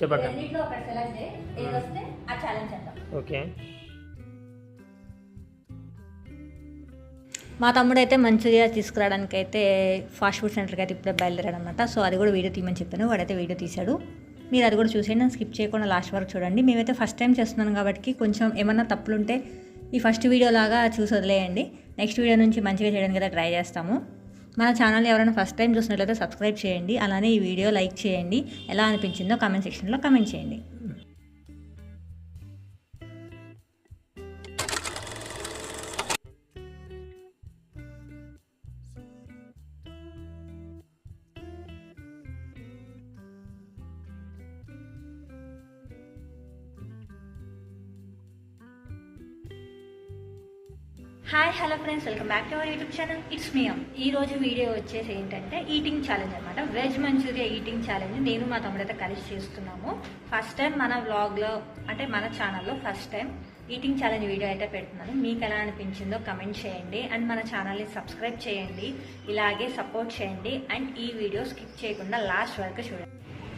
చెప్పక రెండిట్లో ఒకటి సెలెక్ట్ చేయి, ఏది వస్తే ఆ ఛాలెంజ్ చేద్దాం. ఓకే. మా తమ్ముడు అయితే మంచూరియా తీసుకురావడానికి అయితే ఫాస్ట్ ఫుడ్ సెంటర్కి అయితే ఇప్పుడే బయలుదేరాడు అనమాట. సో అది కూడా వీడియో తీయమని చెప్పాను, వాడైతే వీడియో తీశాడు. మీరు అది కూడా చూసేయండి, స్కిప్ చేయకుండా లాస్ట్ వరకు చూడండి. మేమైతే ఫస్ట్ టైం చేస్తున్నాను కాబట్టి కొంచెం ఏమన్నా తప్పులుంటే ఈ ఫస్ట్ వీడియో లాగా చూసి వదిలేయండి. నెక్స్ట్ వీడియో నుంచి మంచిగా చేయడానికి అయితే ట్రై చేస్తాము. మన ఛానల్ ఎవరైనా ఫస్ట్ టైం చూసినట్లయితే సబ్స్క్రైబ్ చేయండి, అలానే ఈ వీడియో లైక్ చేయండి. ఎలా అనిపించిందో కామెంట్ సెక్షన్లో కామెంట్ చేయండి. Hi hello friends, welcome back to our YouTube channel. It's me um. ఈ రోజు వీడియో వచ్చేసి ఏంటంటే ఈటింగ్ ఛాలెంజ్ అనమాట. వెజ్ మంచూరియా ఈటింగ్ ఛాలెంజ్ నేను మా తమ్ముడైతే కలిసి చేస్తున్నాము. ఫస్ట్ టైం మన వ్లాగ్లో అంటే మన ఛానల్లో first time eating challenge video అయితే పెడుతున్నాను. మీకు ఎలా అనిపించిందో కమెంట్ చేయండి అండ్ మన ఛానల్ని సబ్స్క్రైబ్ చేయండి, ఇలాగే సపోర్ట్ చేయండి అండ్ ఈ వీడియో స్కిప్ చేయకుండా లాస్ట్ వరకు చూడండి.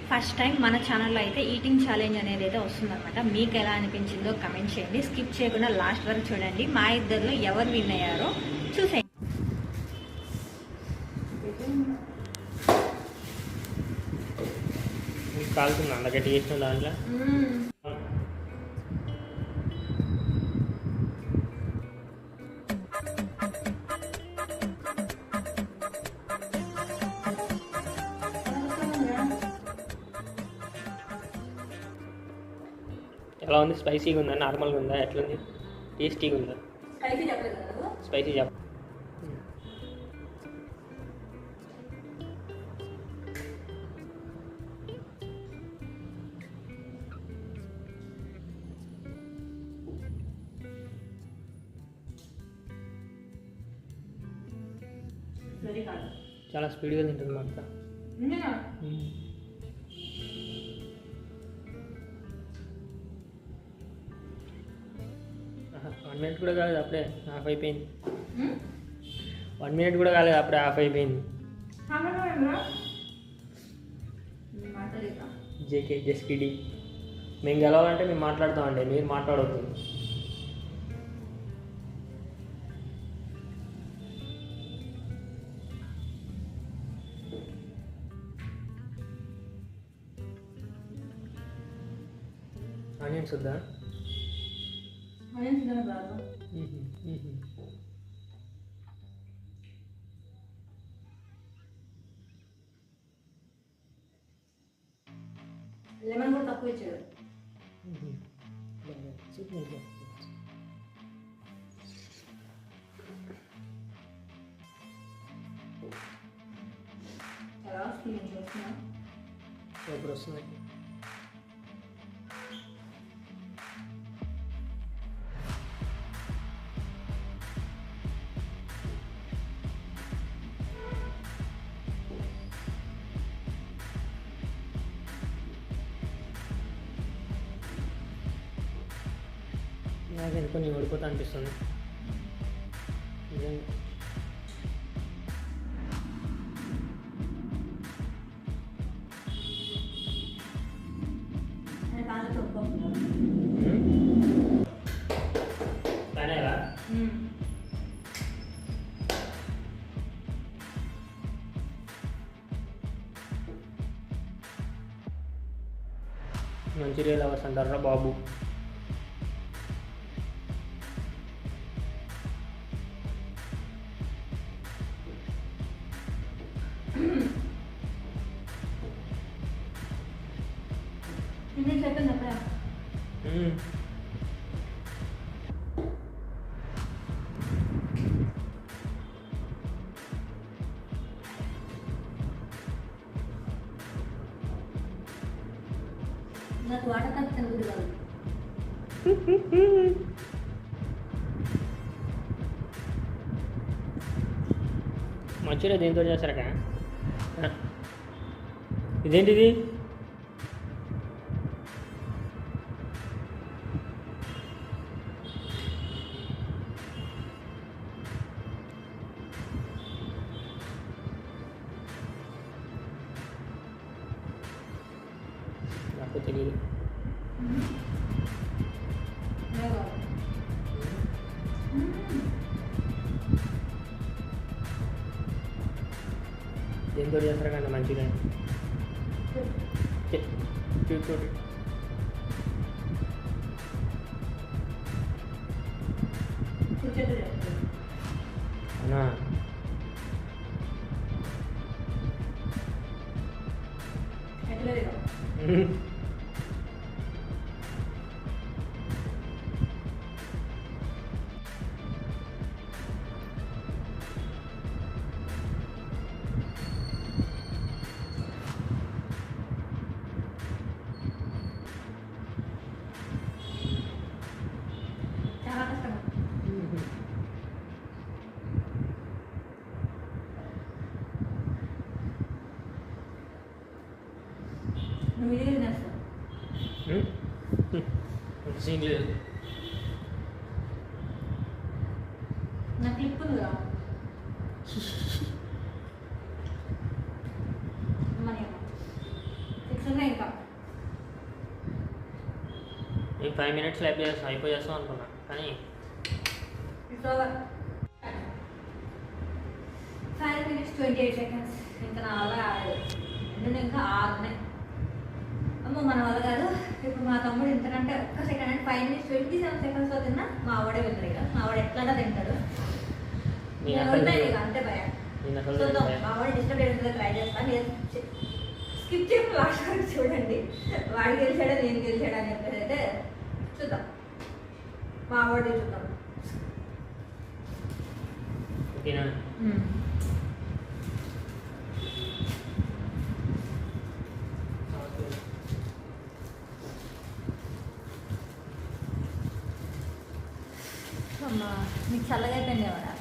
ఫస్ట్ టైం మన ఛానల్లో అయితే ఈటింగ్ ఛాలెంజ్ అనేది అయితే వస్తుందన్నమాట. మీకు ఎలా అనిపించిందో కమెంట్ చేయండి, స్కిప్ చేయకుండా లాస్ట్ వరకు చూడండి. మా ఇద్దరిలో ఎవరు విన్ అయ్యారో చూసేయండి. కాలుతుందా అందుకటి చేసిన దాంట్లో? ఎలా ఉంది? స్పైసీగా ఉందా, నార్మల్గా ఉందా, ఎట్లుంది? టేస్టీగా ఉందా? స్పైసీ చెప్ప. చాలా స్పీడ్గా తింటుంది మా అక్క. 1 minute కూడా కాలేదు, అప్పుడే హాఫ్ అయిపోయింది. 1 minute కూడా కాలేదు, అప్పుడే హాఫ్ అయిపోయింది. JK just kidding. మేము గెలవాలంటే మేము మాట్లాడతామండి, మీరు మాట్లాడవద్దు. ఆనియన్స్ వద్దా? లెమన్ కూడా తక్కువ ఇచ్చాడు. ఎప్పుడు వస్తుంది? నాకు ఎందుకో నేను ఓడిపోతా అనిపిస్తుంది నిజంగా. మంచిర్యాల లవర్స్ అంటారా బాబు? నాకు వాటర్ తాగుతాను కాదు. మంచిగా దేంతో చేస్తారక? ఇదేంటిది? నాకు తెలియదు. దేంతో చేస్తారు కానీ మంచిగా చూడు. అవునా? చాలా కష్టం. నువ్వు ఇది తినేస్తావు. సీన్ లేదు. నా క్లిప్ ఉందిగా మరి 6 ఉన్నాయి ఇంకా. నేను 5 minutes అయిపోయేస్తాం అనుకున్నా కానీ ఇట్స్ ఓవర్. 5 minutes 28 seconds. ఇంకా నా వల్ల కాదు. ఇంకా 6 ఉన్నాయి. అమ్మ మన వల్ల కాదు. ఇప్పుడు మా తమ్ముడు ఎంతకంటే ఒక్క సెకండ్ అంటే 5 minutes 27 seconds తిన్నా మా ఆవిడే వెళ్తాడు. ఇక మా ఆవిడ ఎట్లా తింటాడు అంతే భయం. చూద్దాం మా ఆవిడ డిస్టర్బ్ చేయడానికి ట్రై చేస్తాను. స్కిప్ చేసి లాస్ట్ వరకు చూడండి. వాడు గెలిచాడా నేను గెలిచాడా అని చెప్పేసి అయితే చూద్దాం. మా ఆవిడ చూద్దాం. ఓకేనా? అమ్మా మీకు చల్లగా అయిపోయింది ఎవరా?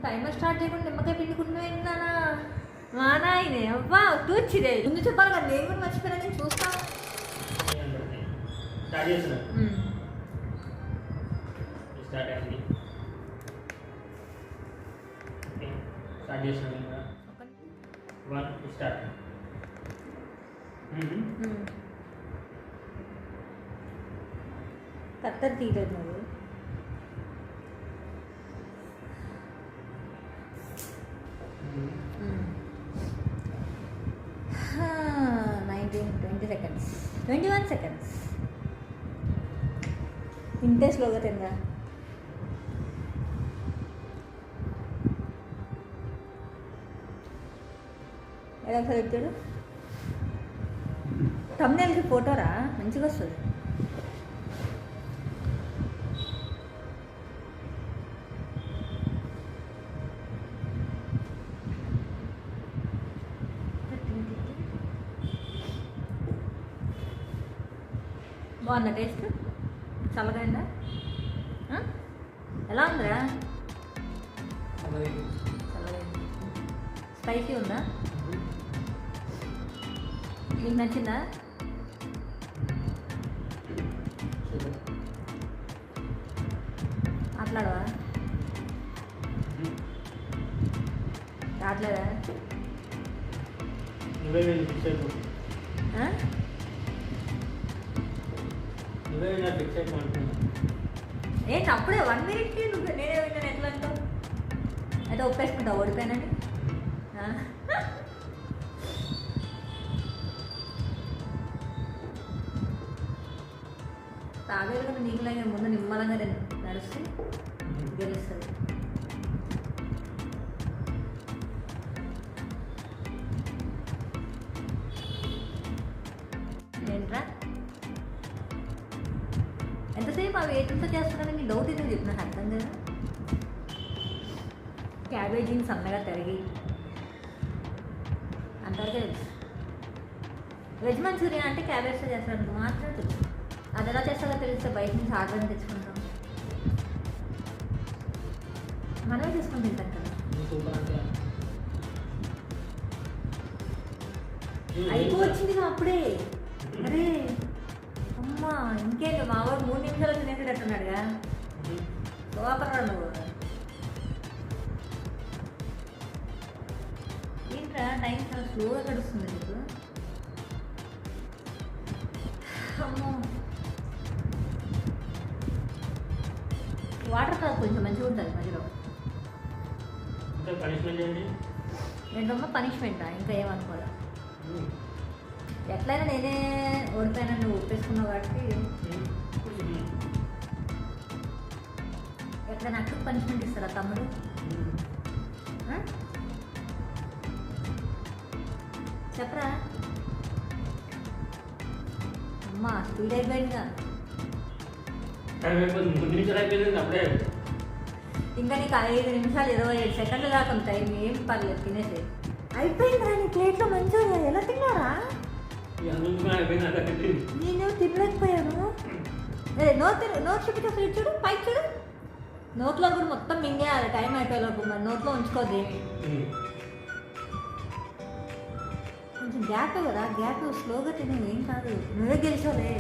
టైమర్ స్టార్ట్ చేయకుండా నిమ్మకాయ పిండుకుంటున్నా మానా ఇది అవ్వా తూచిదే ముందు చెప్పాలి కదా. నేను కూడా మర్చిపోయినా. నేను చూస్తాను. కత్తర్ తీయలేదు నువ్వు. Hmm. 20 seconds. 21 seconds. ఇంతే స్లోగా తిందా. ఎలా ఒకసారి చెప్తాడు. తమ్నేల్కి ఫోటోరా మంచిగా వస్తుంది. బాగుందా టేస్ట్? చల్లగా అయిందా? ఎలా ఉందిరా? చల్లగా స్పైసీ ఉందా? నీకు నచ్చిందా? మాట్లాడవా? రావట్లేదా? ఏంటి అప్పుడే 1 minute నువ్వు నేనే విన్నాను ఎట్లా అంటావు? అయితే ఒప్పేసుకుంటావు ఓడిపోయానని. తాగేది కూడా నీకులాగే ముందు నిమ్మలంగా నడిస్తే గెలుస్తుంది. ఏంట్రా ఎంతసేపు అవి ఏటితో చేస్తున్నారని డౌట్ ఇది చెప్పి నాకు అర్థం కదా. క్యాబేజీని సన్నగా తరిగి అంటారు తెలుసు. వెజ్ మంచూరియా అంటే క్యాబేజ్తో చేస్తానికి మాత్రమే తెలుసు. అది ఎలా చేస్తారో తెలిస్తే బయట నుంచి ఆర్డర్ తెచ్చుకుంటాం, మనమే తీసుకొని తింటాం కదా. అయిపోవచ్చింది అప్పుడే. అరే అమ్మా ఇంకేంటి మా వాడు 3 నిమిషాలు తినేసేటట్టున్నాడుగా. లోపల నువ్వు ఏంట్రా టైం చాలా స్లోగా గడుస్తుంది నీకు. అమ్మో వాటర్ కాదు కొంచెం మంచిగా ఉంటుంది మధ్యలో. ఏంటమ్మా పనిష్మెంటా? ఇంకా ఏమనుకోదా? ఎట్లయినా నేనే ఓడిపోయినా నువ్వు ఒప్పేసుకున్నావు కాబట్టి ఎట్లయినా అక్కడికి పనిష్మెంట్ ఇస్తారా తమ్ముడు? చెప్పరా అమ్మా స్పీడ్ అయిపోయిందిగా. ఇంకా నీకు 5 నిమిషాలు 27 సెకండ్లు దాకా టైం, ఏం పర్లేదు తినేసి. అయిపోయిందిరా నీ ప్లేట్లో మంచిగా. ఎలా తిన్నారా? నేను తినలేకపోయాను. నోట్ చూపితే ఫ్రీడ్ చూడు, పైకి చూడు. నోట్లో కూడా మొత్తం మింగేయాలి టైం అయిపోయేలోపు. మరి నోట్లో ఉంచుకోద్దు ఏమి. కొంచెం గ్యాప్ కదా, గ్యాప్ స్లోగా తినే ఏం కాదు. నువ్వే గెలిచోలే,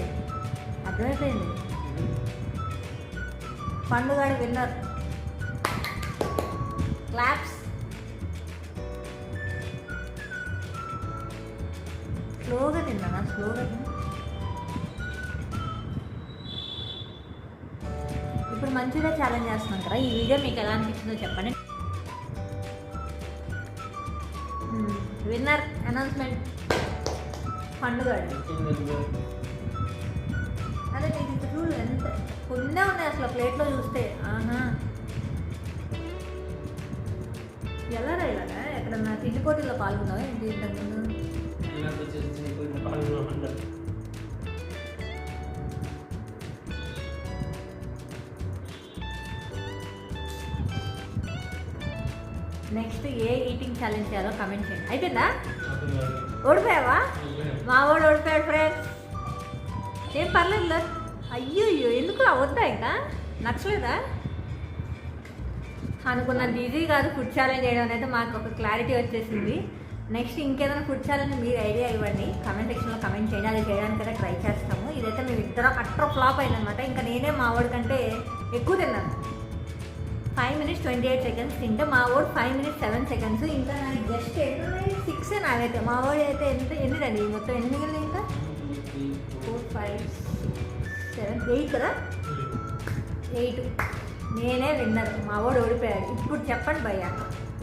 అర్థమైపోయింది. పండుగాడు విన్నర్. క్లాప్స్. స్లోగా తిన్నానా? స్లోగా తిన్నా. ఇప్పుడు మంచిగా ఛాలెంజ్ చేస్తున్నాం కదా. ఈ వీడియో మీకు ఎలా అనిపించిందో చెప్పండి. విన్నర్ అనౌన్స్మెంట్ పండుగాడు. అదే నీకు ఇప్పుడు చూడు ఎంత కొన్నే ఉన్నాయి అసలు ప్లేట్లో చూస్తే. ఆహా ఎలా ఇలాగా ఎక్కడన్నా తిండి పోటీలో పాల్గొన్నావా ఏంటి ఇంతకుముందు? నెక్స్ట్ ఏ ఈటింగ్ ఛాలెంజ్ చేయాలో కమెంట్ చేయండి. అయిపోయిందా? ఓడిపోయావా? మా వాడు ఓడిపోయాడు ఫ్రెండ్స్. ఏం పర్లేదు. అయ్యో ఎందుకు అవద్దా? ఇంకా నచ్చలేదా? అనుకున్నంత ఈజీ కాదు ఫుడ్ ఛాలెంజ్ చేయడం అనేది. మాకు ఒక క్లారిటీ వచ్చేసింది. నెక్స్ట్ ఇంకేదైనా ఫుడ్ ఛాలెంజ్ మీరు ఐడియా ఇవ్వండి, కమెంట్ సెక్షన్లో కమెంట్ చేయండి. అది చేయడానికైతే ట్రై చేస్తాము. ఇదైతే మేము ఇద్దరం అట్టర్ ఫ్లాప్ అయిందనమాట. ఇంకా నేనే మా వాడి కంటే ఎక్కువ తిన్నాను. 5 minutes 28 seconds తింటే మా వాడు 5 minutes 7 seconds. ఇంకా నాకు జస్ట్ 6 నాకైతే. మా వాడు అయితే ఎన్నిదండి మొత్తం? 8 మిగిలింది. ఇంకా 4 5 7 8 కదా, 8. నేనే విన్నర్. మా వాడు ఓడిపోయాడు. ఇప్పుడు చెప్పండి భయ్యా,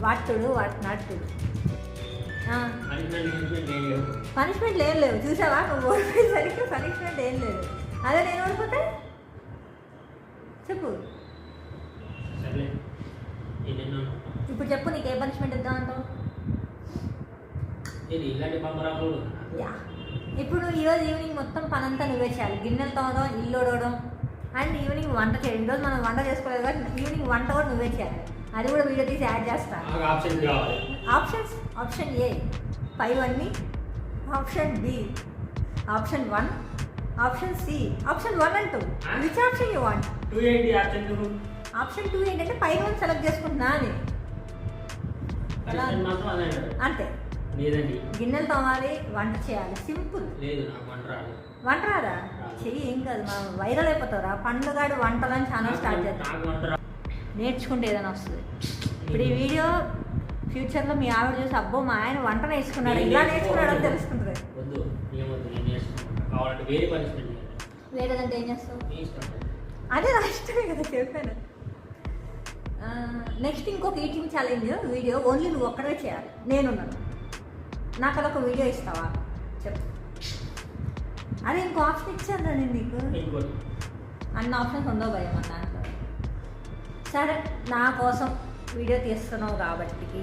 what to do, what not to do. పనిష్మెంట్లు ఏం లేవు. చూసావా నువ్వు ఓడిపోయేసరికి పనిష్మెంట్ ఏం లేదు. అదే నేను ఓడిపోతే చెప్పు. ఇప్పుడు చెప్పు నీకు ఏ పనిష్మెంట్ ఇద్దాం అంటావు? ఇప్పుడు ఈరోజు ఈవినింగ్ మొత్తం పనంతా నువ్వే చేయాలి. గిన్నెలు తోమడం, ఇల్లు ఓడవడం అండ్ ఈవినింగ్ వంట చేయాలి. ఈరోజు మనం వంట చేసుకోలేదు కాబట్టి ఈవినింగ్ వంట కూడా నువ్వే చేయాలి. అది కూడా వీడియో తీసి యాడ్ చేస్తాను. ఆప్షన్స్: ఆప్షన్ ఏ 5 అన్ని, option B option 1, option C option 1 and 2. Which option you want? Option 2 ఏంటంటే పైన వన్ సెలెక్ట్ చేసుకుంటున్నా అని. అంతే. గిన్నెలు తోమాలి, వంట చేయాలి, సింపుల్. వంట రాదా? చెయ్యి, ఏం కాదు. మనం వైరల్ అయిపోతారా? పండుగాడు వంటలని ఛానల్ స్టార్ట్ చేద్దాం. నేర్చుకుంటే ఏదైనా వస్తుంది. ఇప్పుడు ఈ వీడియో ఫ్యూచర్లో మీ ఆవిడ చూసి అబ్బో మా ఆయన వంట నేర్చుకున్నాడు, ఇలా నేర్చుకున్నాడు అని తెలుసుకుంటుంది. వేరేదంటే ఏం చేస్తావు? అదే నా ఇష్టమే కదా చెప్పాను. నెక్స్ట్ ఇంకొక ఈటింగ్ ఛాలెంజ్ వీడియో ఓన్లీ నువ్వు ఒక్కడే చేయాలి. నేనున్నాను. నాకు అదొక వీడియో ఇస్తావా చెప్పు. అదే ఇంకో ఆప్షన్ ఇచ్చాను నేను నీకు. అన్న ఆప్షన్స్ ఉండవు భయం మన దాంట్లో. సరే నా కోసం వీడియో తీస్తున్నావు కాబట్టి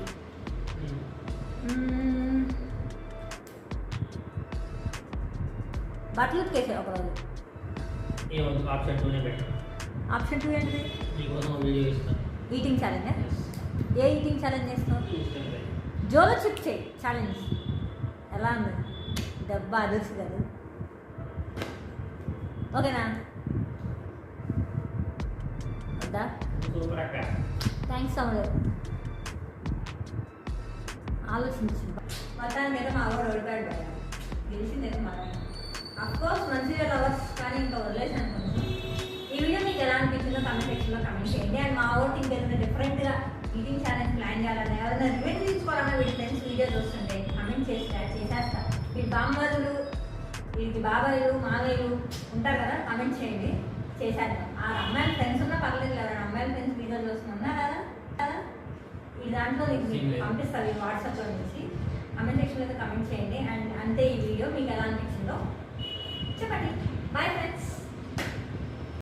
బట్టలు ఉతికేసావు ఒకరోజు. ఆప్షన్ 2 ఏంటి? Eating challenge. ఏ ఈటింగ్ ఛాలెంజ్ చేస్తావు? జోలో చిప్ చేయి ఛాలెంజ్. ఎలా ఉంది? దెబ్బ అదుర్సు కదా. ఓకేనా? వద్దా? సూపర్ అక్క. థ్యాంక్స్ తమ్ముడు. ఆలోచించి మొత్తానికి అయితే మా వాడు ఓడిపోయాడు భయ. గెలిచిందైతే మన అఫ్కోర్స్ మంచిగా లవర్స్, కానీ ఇంకా వదిలేసాను కొంచెం. ఈ వీడియో మీకు ఎలా అనిపించిందో కామెంట్ సెక్షన్లో కామెంట్ చేయండి. అండ్ మా ఊరికి ఇంకేదైనా డిఫరెంట్గా ఈటింగ్ ఛాలెంజ్ ప్లాన్ చేయాలని, ఎవరైనా రివెంజ్ తీసుకోవాలన్నా వీటి ఫ్రెండ్స్ వీడియో చూస్తుంటే కామెంట్ చేసి చేసేస్తా. వీటి బామ్మలు, వీటి బాబాయిలు, మామయ్యలు ఉంటారు కదా, కామెంట్ చేయండి, చేసేద్దాం. ఆ అమ్మాయిల ఫ్రెండ్స్ ఉన్నా పర్లేదు, ఎవరైనా అమ్మాయిల ఫ్రెండ్స్ వీడియో చూస్తున్నా కదా కదా ఈ దాంట్లో మీకు పంపిస్తారు వాట్సాప్లో నుంచి. కామెంట్ సెక్షన్లో అయితే కామెంట్ చేయండి. అండ్ అంతే, ఈ వీడియో మీకు ఎలా అనిపించిందో చెప్పండి. Bye friends.